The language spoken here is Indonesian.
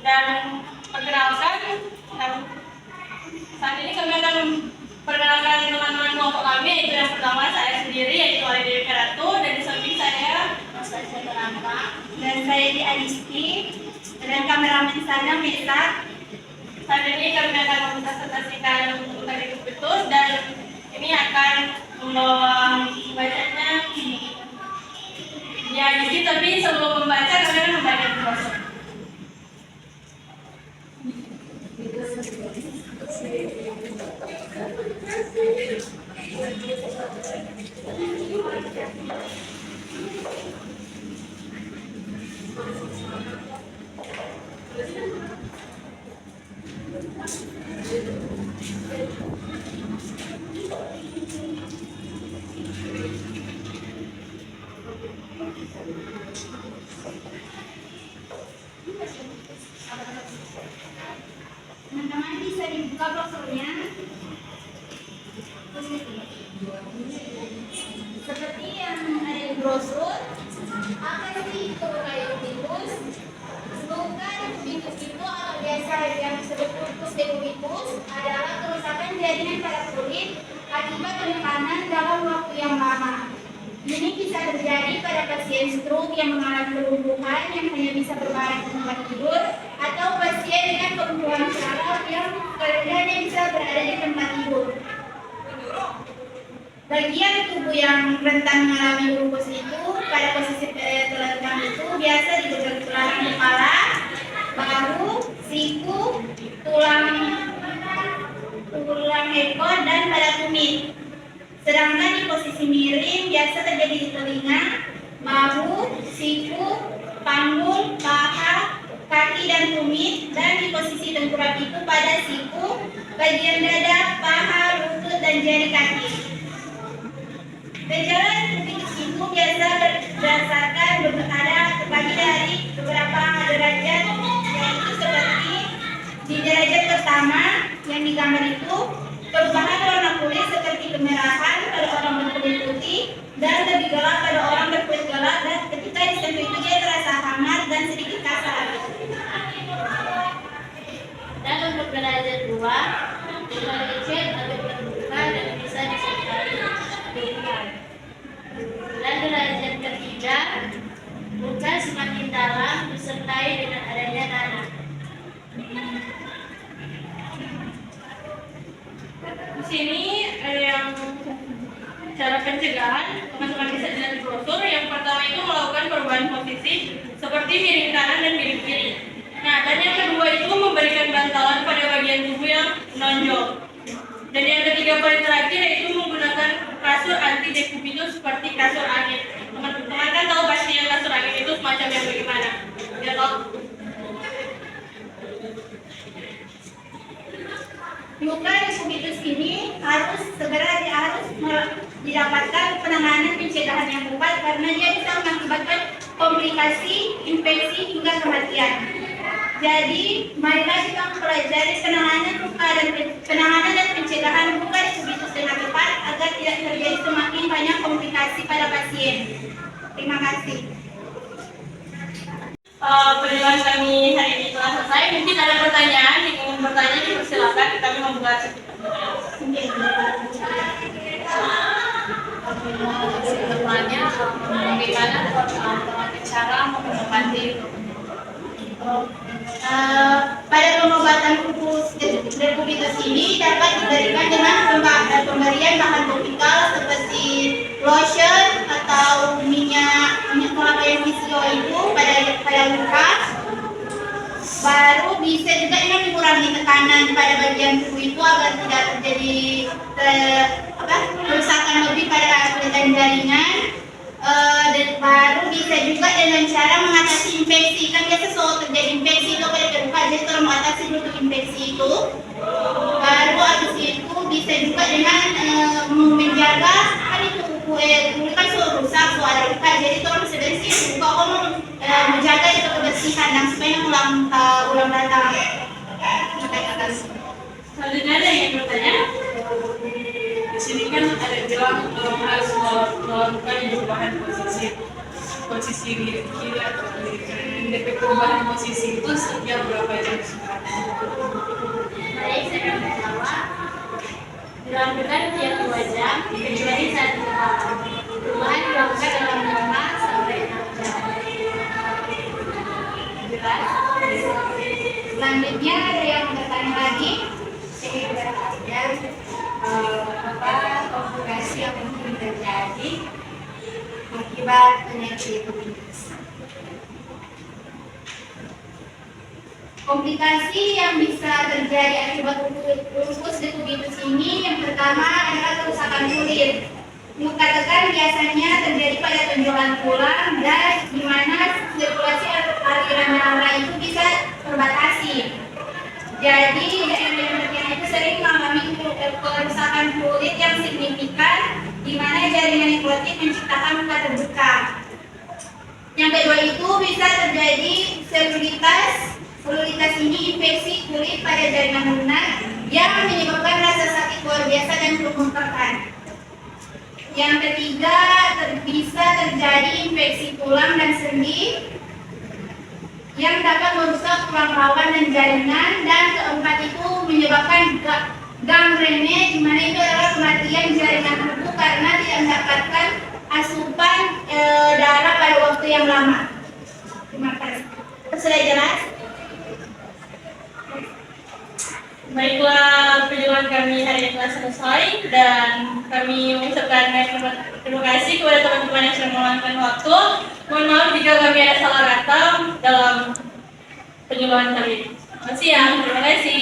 Dan perkenalkan, saat ini kami akan memperkenalkan teman-teman kelompok kami, yaitu yang pertama saya sendiri, yaitu Dewi Karatu, dan di samping saya dan saya di Adisti, dan kameramen sana Mesa. Saat ini kami akan mempresentasikan tadi Kubitus, dan ini akan membawa bacanya ya jadi, tapi sebelum membaca kami akan membaca brosur. Teman-teman bisa dibuka brosurnya. Seperti yang ada di brosur, apa sih itu Dekubitus? Bukan Dekubitus itu atau biasa yang disebut kultus Dekubitus adalah kerusakan jaringan pada kulit akibat penekanan dalam waktu yang lama. Ini bisa terjadi pada pasien stroke yang mengalami kelumpuhan yang hanya bisa berbaring di tempat tidur, atau pasien dengan kelumpuhan saraf yang kelenjarnya bisa berada di tempat tidur. Bagian tubuh yang rentan mengalami lupus itu pada posisi telentang itu biasa digelar tulang kepala, bahu, siku, tulang ekor, dan pada tumit. Sedangkan di posisi miring biasa terjadi di telinga, bahu, siku, panggul, paha, kaki, dan tumit. Dan di posisi tengkorak itu pada siku, bagian dada, paha, lutut, dan jari kaki. Gejala Dekubitus itu biasa berdasarkan terbagi dari beberapa derajat, yaitu seperti di derajat pertama yang digambar itu perubahan warna kulit seperti kemerahan pada orang berkulit putih dan lebih gelap pada orang berkulit gelap, dan ketika disentuh itu dia terasa hangat dan sedikit kasar. Dan untuk derajat 2, luka lecet agak terbuka dan bisa disertai luka. Dan derajat ketiga, luka semakin dalam disertai dengan adanya nanah. Di sini yang cara pencegahan teman-teman bisa dilihat di brosur. Yang pertama itu melakukan perubahan posisi seperti miring kanan dan miring kiri. Nah, dan yang kedua itu memberikan bantalan pada bagian tubuh yang menonjol. Dan yang ketiga paling terakhir yaitu menggunakan kasur anti Dekubitus seperti kasur angin. Teman-teman kan tahu pasti yang kasur angin itu semacam yang bagaimana? Ya toh? Luka Dekubitus ini harus segera didapatkan penanganan pencegahan yang tepat karena dia bisa mengakibatkan komplikasi, infeksi, hingga kematian. Jadi, marilah kita mempelajari penanganan dan pencegahan luka Dekubitus dengan tepat agar tidak terjadi semakin banyak komplikasi pada pasien. Terima kasih. Penjelasan kami hari ini telah selesai. Mungkin ada pertanyaan, yang ingin bertanya dipersilakan. Kami membuka Kedepannya, bagaimana cara mengobati Pada pengobatan lupus Dekubitus ini dapat diberikan dengan pemberian bahan topikal seperti lotion atau minyak kelapa yang hijau itu pada luka. Baru bisa juga dengan mengurangi tekanan pada bagian tubuh itu agar tidak terjadi kerusakan lebih pada kulit dan jaringan. Dan baru bisa juga dengan cara mengatasi infeksi. Kan biasa selalu terjadi infeksi itu pada terluka, jadi kalau mengatasi dulu infeksi itu. Baru habis itu bisa juga dengan menjaga kan itu kulit kan selalu rusak, selalu ada luka, jadi kalau bisa bersih luka menjaga itu kebersihan dan supaya ulang datang. Selanjutnya ada yang bertanya? Di sini kan ada bilang harus melakukan perubahan posisi. posisi diri kiri atau diri kanan. DP perubahan posisi itu setiap berapa jam sekali? Baik, saya akan menjawab. Dilakukan tiap 2 jam, kecuali saat berhalangan. Perubahan dilakukan dalam 5 sampai 6 jam. Jelas? Selanjutnya ada yang bertanya lagi. Saya bertanya apa komplikasi yang mungkin terjadi akibat penyakit ubiquitis. Komplikasi yang bisa terjadi akibat lupus decubitus ini yang pertama adalah kerusakan kulit. Luka tekan biasanya terjadi pada tonjolan tulang dan di mana sirkulasi aliran darah itu bisa terbatasi. Jadi yang terkena itu sering mengalami kerusakan kulit yang signifikan di mana jaringan nekrotik menciptakan luka terbuka. Yang kedua itu bisa terjadi selulitis. Selulitis ini infeksi kulit pada jaringan lunak yang menyebabkan rasa sakit luar biasa dan perut membengkak. Yang ketiga bisa terjadi infeksi tulang dan sendi yang dapat merusak tulang rawan dan jaringan, dan keempat itu menyebabkan gangrene, di mana itu adalah kematian jaringan tubuh karena tidak mendapatkan asupan darah pada waktu yang lama. Terima kasih. Sudah jelas? Baiklah, penjelasan kami hari ini telah selesai dan kami mengucapkan terima kasih kepada teman-teman yang sudah meluangkan waktu. Mohon maaf jika kami ada salah kata dalam penjelasan kali ini. Selamat siang, terima kasih.